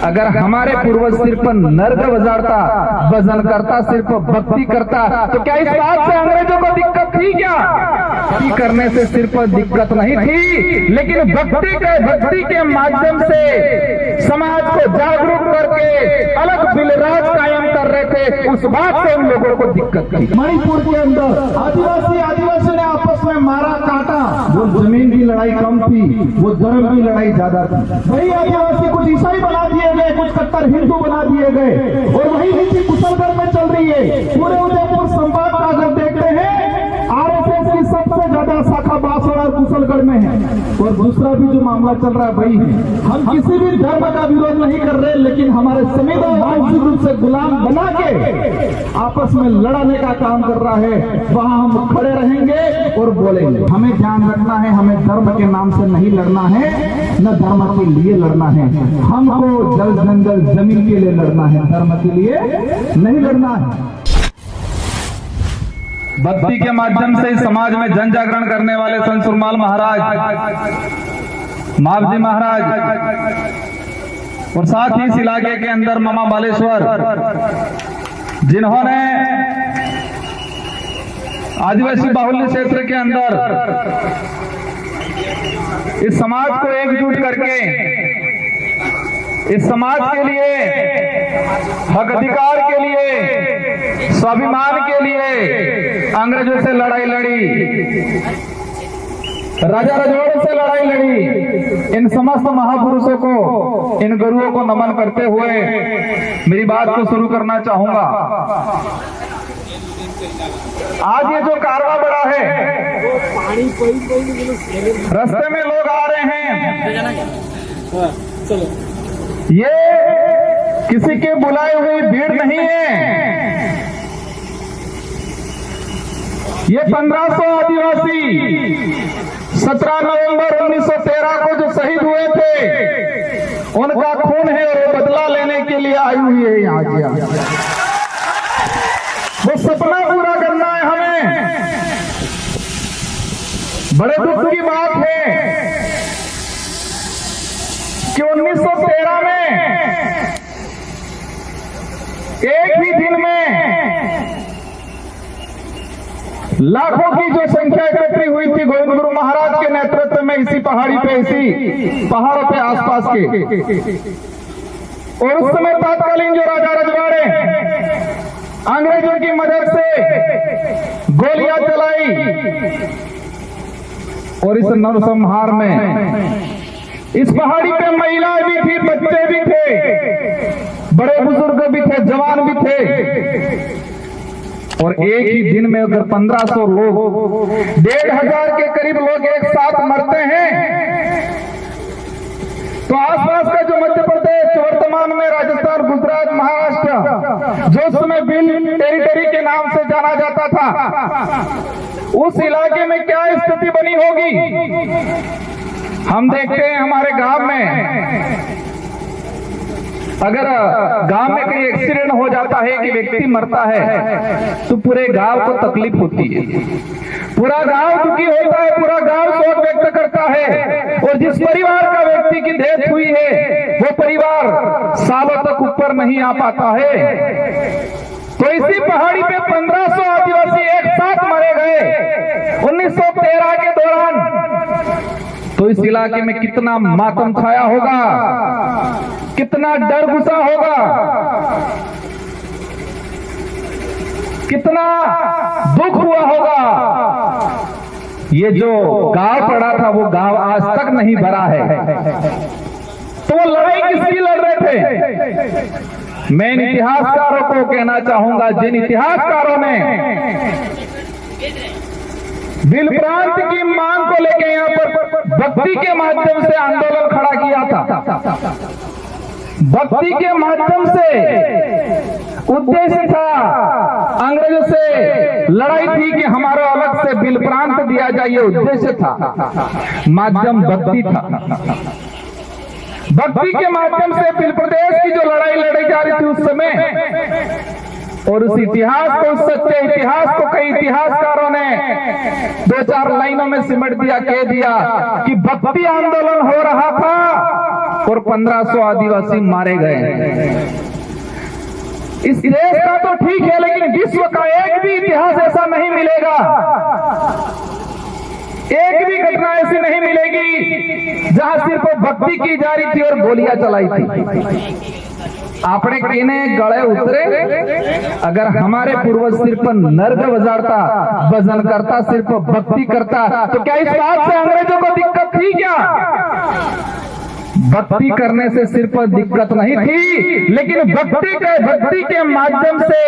अगर हमारे पूर्वज सिर्फ नर्ग बजाता, भजन करता, सिर्फ भक्ति करता, तो क्या इस बात से अंग्रेजों को दिक्कत थी क्या? भक्ति करने से सिर्फ दिक्कत नहीं थी, लेकिन भक्ति के माध्यम से समाज को जागरूक करके अलग बिलराज कायम कर रहे थे, उस बात से उन लोगों को दिक्कत थी। मणिपुर के अंदर आदिवासी ने आपस में मारा काटा, वो जमीन की लड़ाई कम थी, वो धर्म की लड़ाई ज्यादा थी। वही आदिवासी कुछ ईसाई बना दिए गए, कुछ कट्टर हिंदू बना दिए गए, और वही नीति कुशलगढ़ में चल रही है। पूरे उदयपुर संवाद का अगर देखते हैं, आरएसएस की सबसे ज्यादा शाखा बांसवाड़ा और कुशलगढ़ में है। और दूसरा भी जो मामला चल रहा है वही है, हम किसी भी धर्म का विरोध नहीं कर रहे, लेकिन हमारे संविधान मानसिक रूप से गुलाम बना के आपस में लड़ाने का काम कर रहा है, वहां हम खड़े रहेंगे और बोलेंगे। हमें ध्यान रखना है, हमें धर्म के नाम से नहीं लड़ना है, न धर्म के लिए लड़ना है। हमको जल जंगल जमीन के लिए लड़ना है, धर्म के लिए नहीं लड़ना है। भक्ति के माध्यम से समाज में जन जागरण करने वाले संत सुरमाल महाराज, मावजी महाराज, और साथ ही इस इलाके के अंदर मामा बालेश्वर, जिन्होंने आदिवासी बाहुल्य क्षेत्र के अंदर इस समाज को एकजुट करके इस समाज के लिए, हक अधिकार के लिए, स्वाभिमान के लिए अंग्रेजों से लड़ाई लड़ी, राजा रजवाड़ों से लड़ाई लड़ी। इन समस्त महापुरुषों को, इन गुरुओं को नमन करते हुए मेरी बात को शुरू करना चाहूंगा। आज ये जो कारवां बढ़ा है, रास्ते में लोग आ रहे हैं, ये किसी के बुलाए हुई भीड़ नहीं है। ये 1500 आदिवासी 17 नवंबर 1913 को जो शहीद हुए थे, उनका खून है और वो बदला लेने के लिए आई हुई है यहाँ किया। वो सपना पूरा करना है हमें। बड़े दुख की बात है कि 1913 में एक ही दिन में लाखों की जो संख्या इकट्ठी हुई थी गोविंद गुरु महाराज के नेतृत्व में, इसी पहाड़ी पे, इसी पहाड़ों पे आसपास के। और उस समय तत्कालीन जो राजा रजवाड़े अंग्रेजों की मदद से गोलियां चलाई, और इस नरसंहार में इस पहाड़ी पे महिलाएं भी थी, बच्चे भी थे, बड़े बुजुर्ग भी थे, जवान भी थे। और एक ही दिन में अगर 1500 लोग, 1500 के करीब लोग एक साथ मरते हैं, तो आसपास का जो मध्य प्रदेश, वर्तमान में राजस्थान, गुजरात, महाराष्ट्र, जो उस समय बिल टेरिटरी के नाम से जाना जाता था, उस इलाके में क्या स्थिति बनी होगी? हम देखते हैं हमारे गांव में, अगर गांव में कहीं एक्सीडेंट हो जाता है कि व्यक्ति मरता है, तो पूरे गांव को तकलीफ होती है, पूरा गांव दुखी होता है, पूरा गांव शोक व्यक्त करता है। और जिस परिवार का व्यक्ति की डेथ हुई है, वो परिवार सालों तक ऊपर नहीं आ पाता है। तो इसी पहाड़ी पे 1500 आदिवासी एक साथ मारे गए 1913 के दौरान। तो इस इलाके में कितना मातम छाया होगा, कितना डर घुसा होगा, कितना दुख हुआ होगा। ये जो गांव पड़ा था, वो गांव आज तक नहीं भरा है। तो वो लड़ाई किसकी लड़ रहे थे? मैं इन इतिहासकारों को कहना चाहूंगा, जिन इतिहासकारों ने बिल प्रांत की मांग को लेकर यहाँ पर भक्ति के माध्यम से आंदोलन खड़ा किया था। भक्ति के माध्यम से उद्देश्य था, अंग्रेजों से लड़ाई थी कि हमारा अलग से बिल प्रांत दिया जाए, ये उद्देश्य था। माध्यम भक्ति था। भक्ति के माध्यम से बिल प्रदेश की जो लड़ाई लड़ी जा रही थी उस समय, और उस इतिहास को, उस सच्चे इतिहास को कई इतिहासकारों ने 2-4 लाइनों में सिमट दिया, कह दिया कि भक्ति आंदोलन हो रहा था और 1500 आदिवासी मारे गए। इस देश का तो ठीक है, लेकिन विश्व का एक भी इतिहास ऐसा नहीं मिलेगा, एक भी घटना ऐसी नहीं मिलेगी जहां सिर्फ भक्ति की जा रही थी और गोलियां चलाई थी। आपने कहने गड़े उतरे, अगर हमारे पूर्वज सिर्फ नर्ग बजाता, भजन करता, सिर्फ भक्ति करता, तो क्या इस बात से अंग्रेजों को दिक्कत थी क्या? भक्ति करने से सिर्फ दिक्कत नहीं थी, लेकिन भक्ति के माध्यम से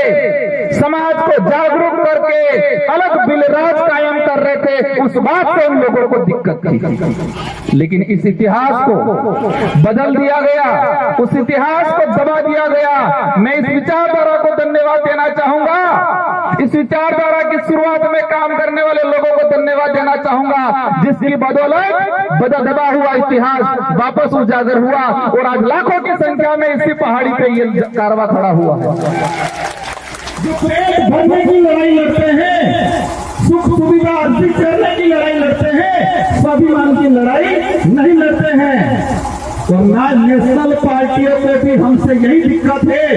समाज को जागरूक करके अलग बिलराज कायम कर रहे थे, उस बात से उन लोगों को दिक्कत थी। लेकिन इस इतिहास को बदल दिया गया, उस इतिहास को दबा दिया गया। मैं इस विचारधारा को धन्यवाद देना चाहूंगा, इस विचारधारा की शुरुआत में काम करने वाले लोगों को धन्यवाद देना चाहूंगा, जिसकी बदौलत दबा हुआ इतिहास वापस उजागर हुआ और आज लाखों की संख्या में इसी पहाड़ी पे ये कारवा खड़ा हुआ है। जो पेट भरने की लड़ाई लड़ते हैं, सुख सुविधा अर्जित करने की लड़ाई लड़ते हैं, स्वाभिमान की लड़ाई नहीं लड़ते हैं। तो ना नेशनल पार्टियों को भी हमसे यही दिक्कत है,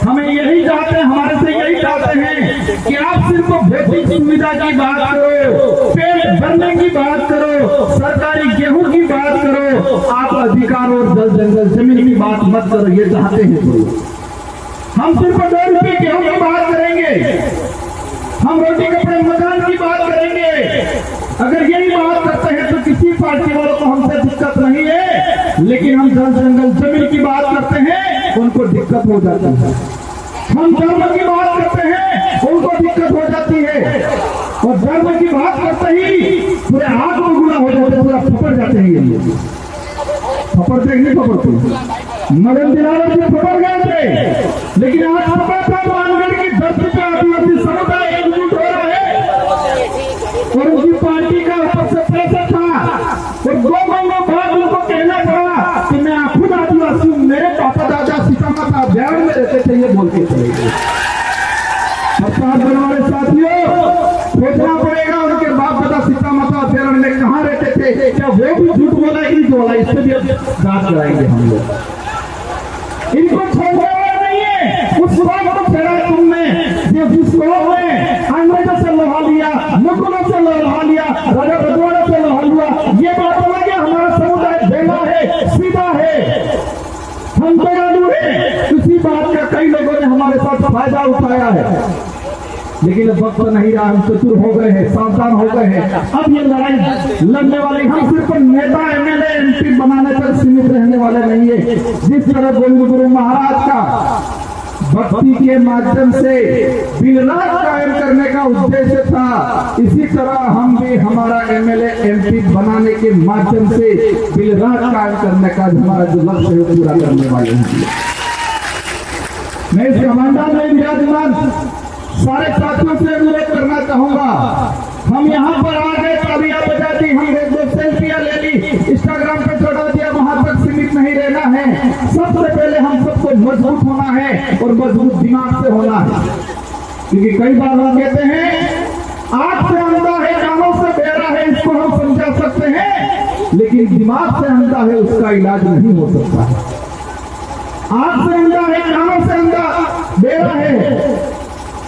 हमें यही चाहते हैं, हमारे से यही चाहते हैं कि आप सिर्फ भौतिक सुविधा की बात करो, पेट भरने की बात करो, सरकारी गेहूं की बात करो, आप अधिकार और जल जंगल जमीन की बात मत करो। ये चाहते हैं तो हम सिर्फ 2 रुपये गेहूं की बात करेंगे, हम रोटी कपड़े मकान की बात करेंगे। अगर यही बात करते हैं तो किसी पार्टी वालों को हमसे दिक्कत नहीं है, लेकिन हम जल जंगल जमीन की बात करते हैं उनको दिक्कत हो जाती है। हम धर्म की बात करते हैं उनको दिक्कत हो जाती है, और धर्म की बात करते ही पूरे हाथ में गुना हो जाते, पूरा फपड़ जाते हैं। ये फपड़ते नहीं फपड़ते, मदन दिलावर जी फपड़ गए थे, लेकिन आज मानगढ़ की धरती पे आदिवासी समुदाय एकजुट हो रहा है, और उनकी पार्टी का ऊपर से प्रेशर था, और 2 महीनों बाद उनको कहना पड़ा कि मैं खुद आदिवासी हूँ, मेरे पापा दादा सीतामाता अभ्यारण में रहते थे, ये बोल के चले गए। सरकार बनने वाले साथियों, सोचना पड़ेगा उनके बाप दादा सीतामाता अभ्यारण में कहाँ रहते थे, क्या वो भी झूठ बोला कि नहीं बोला, इससे भी जांच कराएंगे हम लोग। इनको छोड़ने वाला नहीं है। उस वक्त को छेड़ा तुमने, जिसको अंग्रेजों से लोहा लिया, मुगलों से लोहा लिया, राजा रजवाड़ों से लोहा लिया, ये बात अलग है। हमारा समुदाय बेला है, सीधा है, हम तैयार है। इसी बात का कई लोगों ने हमारे साथ फायदा उठाया है, लेकिन वक्त नहीं रहा, हम चतुर हो गए हैं, सावधान हो गए हैं। अब ये लड़ाई लड़ने वाले हम सिर्फ नेता एमएलए एमपी बनाने तक सीमित रहने वाले नहीं है। जिस तरह गोविंद गुरु महाराज का भक्ति के माध्यम से बिलराज कायम करने का उद्देश्य था, इसी तरह हम भी हमारा एमएलए एमपी बनाने के माध्यम से बिलराज कायम करने का हमारा जो लक्ष्य है पूरा करने वाले हैं। मैं इस कमांडर में विराजमान सारे साथियों से अनुरोध करना चाहूंगा, हम यहाँ पर आ गए, तालियां बजा दी, हम 1-2 सेल्फियां ले ली, इंस्टाग्राम पे चढ़ा दिया, वहां तक सीमित नहीं रहना है। सबसे पहले हम सबको मजबूत होना है और मजबूत दिमाग से होना है, क्योंकि कई बार हम कहते हैं आंख से अंधा है, कानों से बहरा है, इसको हम समझा सकते हैं, लेकिन दिमाग से अंधा है, उसका इलाज नहीं हो सकता। आंख से अंधा है, कानों से अंधा बहरा है,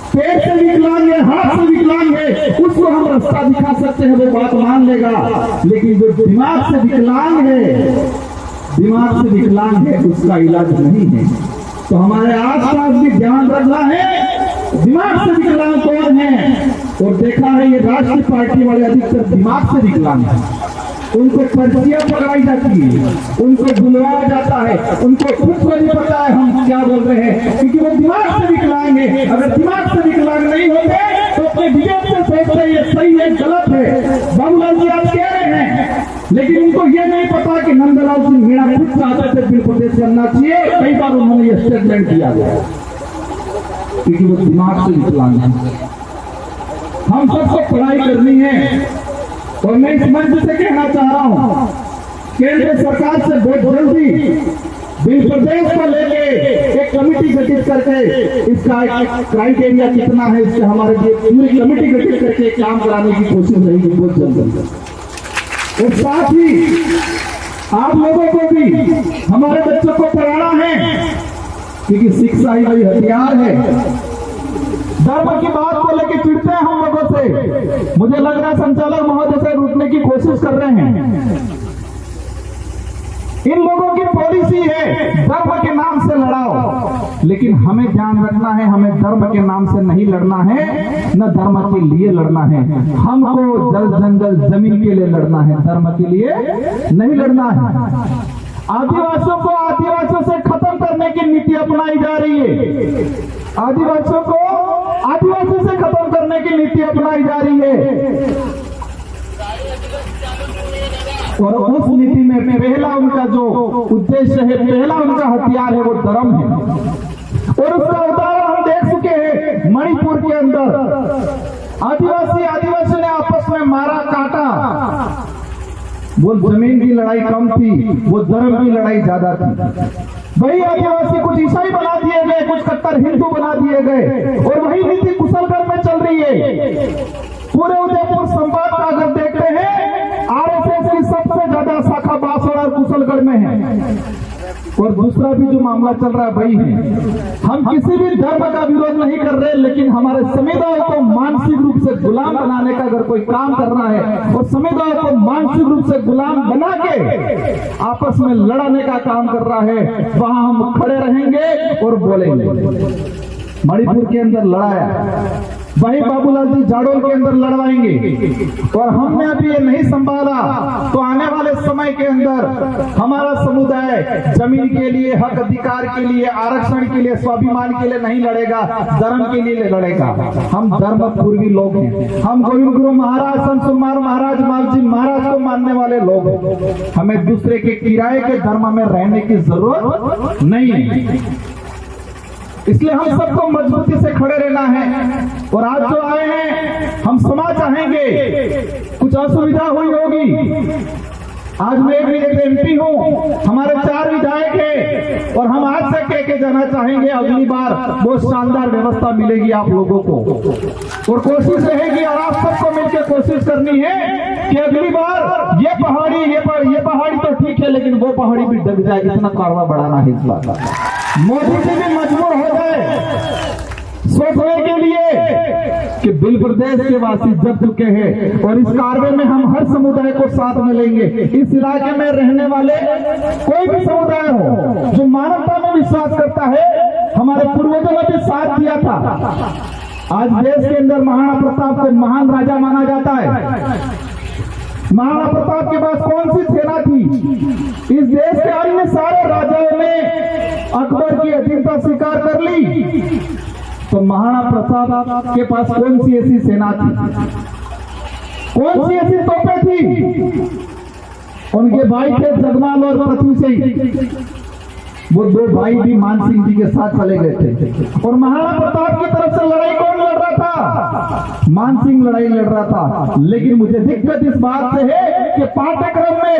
पेट से विकलांग है, हाथ से विकलांग है, उसको हम रास्ता दिखा सकते हैं, वो बात मान लेगा। लेकिन जो दिमाग से विकलांग है, उसका इलाज नहीं है। तो हमारे आसपास भी ध्यान रखना है, दिमाग से विकलांग कौन है। और देखा है ये राष्ट्रीय पार्टी वाले अधिकतर दिमाग से विकलांग है, उनको पर्चियां पकड़ाई जाती है, उनको बुलवाया जाता है, उनको खुद को नहीं पता है हम क्या बोल रहे हैं, क्योंकि वो दिमाग से विकलांग है। अगर दिमाग से विकलांग नहीं होते तो अपने विवेक से सोचते ये सही है गलत है। बाबूलाल जी आप कह रहे हैं, लेकिन उनको ये नहीं पता कि नंदलाल सिंह मीणा खुद चाहते थे बिल प्रदेश करना चाहिए, कई बार उन्होंने ये स्टेटमेंट दिया गया, क्योंकि वो दिमाग से विकलांग है। हम सबको पढ़ाई करनी है, और मैं इस मंच से कहना चाह रहा हूं, केंद्र सरकार से बहुत जल्दी बिल प्रदेश को लेके एक कमेटी गठित करके इसका क्राइटेरिया कितना है, इससे हमारे लिए पूरी कमेटी गठित करके काम कराने की कोशिश रहेगी बहुत जल्दी। और साथ ही आप लोगों को भी हमारे बच्चों को पढ़ाना है, क्योंकि शिक्षा ही वही हथियार है। धर्म की बात को लेकर चिढ़ते हैं हम लोगों से। मुझे लग रहा है संचालक महोदय से रुकने की कोशिश कर रहे हैं। इन लोगों की पॉलिसी है धर्म के नाम से लड़ाओ, लेकिन हमें ध्यान रखना है, हमें धर्म के नाम से नहीं लड़ना है, न धर्म के लिए लड़ना है। हमको जल जंगल जमीन के लिए लड़ना है, धर्म के लिए नहीं लड़ना है। आदिवासियों को आदिवासियों से खत्म करने की नीति अपनाई जा रही है। आदिवासियों को आदिवासी से खत्म करने की नीति अपनाई जा रही है, और उस नीति में पहला उनका जो उद्देश्य है, पहला उनका हथियार है, वो धर्म है। और उसका उदाहरण हम देख चुके हैं मणिपुर के अंदर। आदिवासी ने आपस में मारा काटा। वो जमीन की लड़ाई कम थी, वो धर्म की लड़ाई ज्यादा थी। वही आदिवासी कुछ ईसाई बना दिए गए, कुछ कट्टर हिंदू बना दिए गए, और वही नीति कुशलगढ़ में चल रही है। पूरे उदयपुर संवाद का अगर देखते हैं, आरएसएस की सबसे ज्यादा शाखा बांसवाड़ा और कुशलगढ़ में है। और दूसरा भी जो मामला चल रहा है वही है। हम किसी भी धर्म का विरोध नहीं कर रहे, लेकिन हमारे समुदाय को मानसिक रूप से गुलाम बनाने का अगर कोई काम करना है, और समुदाय को मानसिक रूप से गुलाम बना के आपस में लड़ाने का काम कर रहा है, वहां हम खड़े रहेंगे और बोलेंगे। मणिपुर के अंदर लड़ाया, वही बाबूलाल जी जाडोल के अंदर लड़वाएंगे। और हमने अभी ये नहीं संभाला तो आने वाले समय के अंदर हमारा समुदाय जमीन के लिए, हक अधिकार के लिए, आरक्षण के लिए, स्वाभिमान के लिए नहीं लड़ेगा, धर्म के लिए लड़ेगा। हम धर्म पूर्वी लोग हैं, हम गोविंद गुरु महाराज, संत सुकुमार महाराज, मालजी महाराज को मानने वाले लोग हैं। हमें दूसरे के किराए के धर्म में रहने की जरूरत नहीं है। इसलिए हम सबको मजबूती से खड़े रहना है। और आज जो आए हैं, हम क्षमा चाहेंगे, कुछ असुविधा हुई होगी। आज मैं एक एमपी हूँ, हमारे 4 विधायक हैं, और हम आज से कह के जाना चाहेंगे, अगली बार बहुत शानदार व्यवस्था मिलेगी आप लोगों को। और कोशिश रहेगी, और आप सबको मिलकर कोशिश करनी है कि अगली बार ये पहाड़ी तो ठीक है, लेकिन वो पहाड़ी भी डग जाए, इतना कारवा बढ़ाना है इस बार। मोदी जी भी मजबूर हो गए सोचने के लिए कि बिल प्रदेश के वासी जब चुके हैं, और इस कार्य में हम हर समुदाय को साथ में लेंगे। इस इलाके में रहने वाले कोई भी समुदाय हो जो मानवता में विश्वास करता है, हमारे पूर्वजों ने भी साथ दिया था। आज देश के अंदर महाराणा प्रताप को महान राजा माना जाता है। महाराणा प्रताप के पास कौन सी सेना थी? इस देश के अन्य सारे राजाओं ने अकबर की अधीनता स्वीकार कर ली, तो महाराणा प्रताप के पास कौन सी ऐसी सेना थी, कौन सी ऐसी तोपें थी? उनके भाई थे जगमाल और पृथ्वी सिंह। वो 2 भाई भी मान सिंह जी के साथ चले गए थे। और महाराणा प्रताप की तरफ से लड़ाई कौन लड़ रहा था? मान सिंह लड़ाई लड़ रहा था। लेकिन मुझे दिक्कत इस बात से है कि पाठ्यक्रम में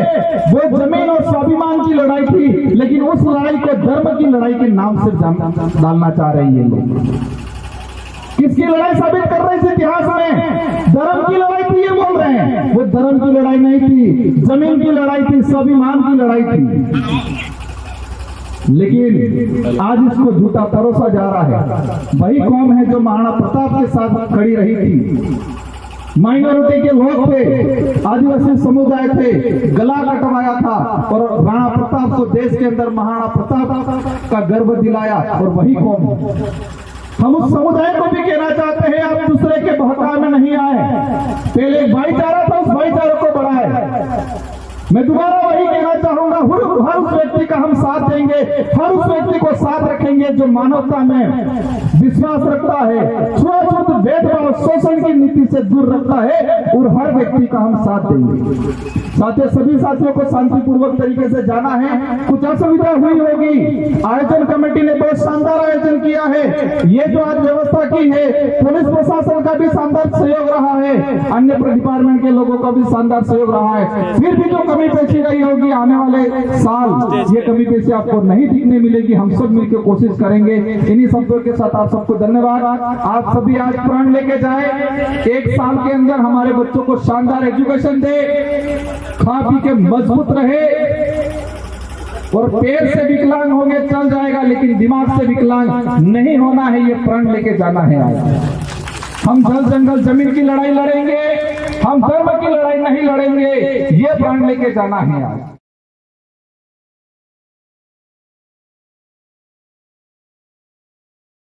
वो जमीन और स्वाभिमान की लड़ाई थी, लेकिन उस लड़ाई को धर्म की लड़ाई के नाम से डालना चाह रहे हैं लोग। किसकी लड़ाई साबित कर रहे हैं इतिहास में? धर्म की लड़ाई थी, ये बोल रहे हैं। वो धर्म की लड़ाई नहीं थी, जमीन की लड़ाई थी, स्वाभिमान की लड़ाई थी। लेकिन आज इसको झूठा परोसा जा रहा है। वही कौम है जो महाराणा प्रताप के साथ खड़ी रही थी। माइनॉरिटी के लोग थे, आदिवासी समुदाय थे, गला कटवाया था, और राणा प्रताप को देश के अंदर महाराणा प्रताप का गर्व दिलाया। और वही कौम, हम उस समुदाय को भी कहना चाहते हैं, आप दूसरे के बहकावे में नहीं आए। पहले एक भाईचारा था, उस भाईचारे को बढ़ाए। मैं दोबारा वही कहना चाहूंगा, हर उस व्यक्ति का हम साथ देंगे, हर उस व्यक्ति को साथ रखेंगे जो मानवता में विश्वास रखता है, छुआछूत, भेदभाव, शोषण की नीति से दूर रखता है, और हर व्यक्ति का हम साथ देंगे। साथ सभी साथियों को शांतिपूर्वक तरीके से जाना है। कुछ असुविधा हुई होगी, आयोजन कमेटी ने बहुत शानदार आयोजन किया है। ये जो आज व्यवस्था की है, पुलिस प्रशासन का भी शानदार सहयोग रहा है, अन्य डिपार्टमेंट के लोगों का भी शानदार सहयोग रहा है। फिर भी जो कमी पेशी रही होगी, आने वाले साल ये कमी पेशी आपको नहीं दिखने मिलेगी। हम सब मिलकर कोशिश करेंगे। इन्हीं शब्दों के साथ आप सबको धन्यवाद। आप सभी आज प्रण लेके जाए, 1 साल के अंदर हमारे बच्चों को शानदार एजुकेशन दे, खा पी के मजबूत रहे, और पैर से विकलांग होंगे चल जाएगा, लेकिन दिमाग से विकलांग नहीं होना है, ये प्रण लेके जाना है। आज हम जल जंगल जमीन की लड़ाई लड़ेंगे, हम धर्म की लड़ाई नहीं लड़ेंगे, ये प्रण लेके जाना है आज।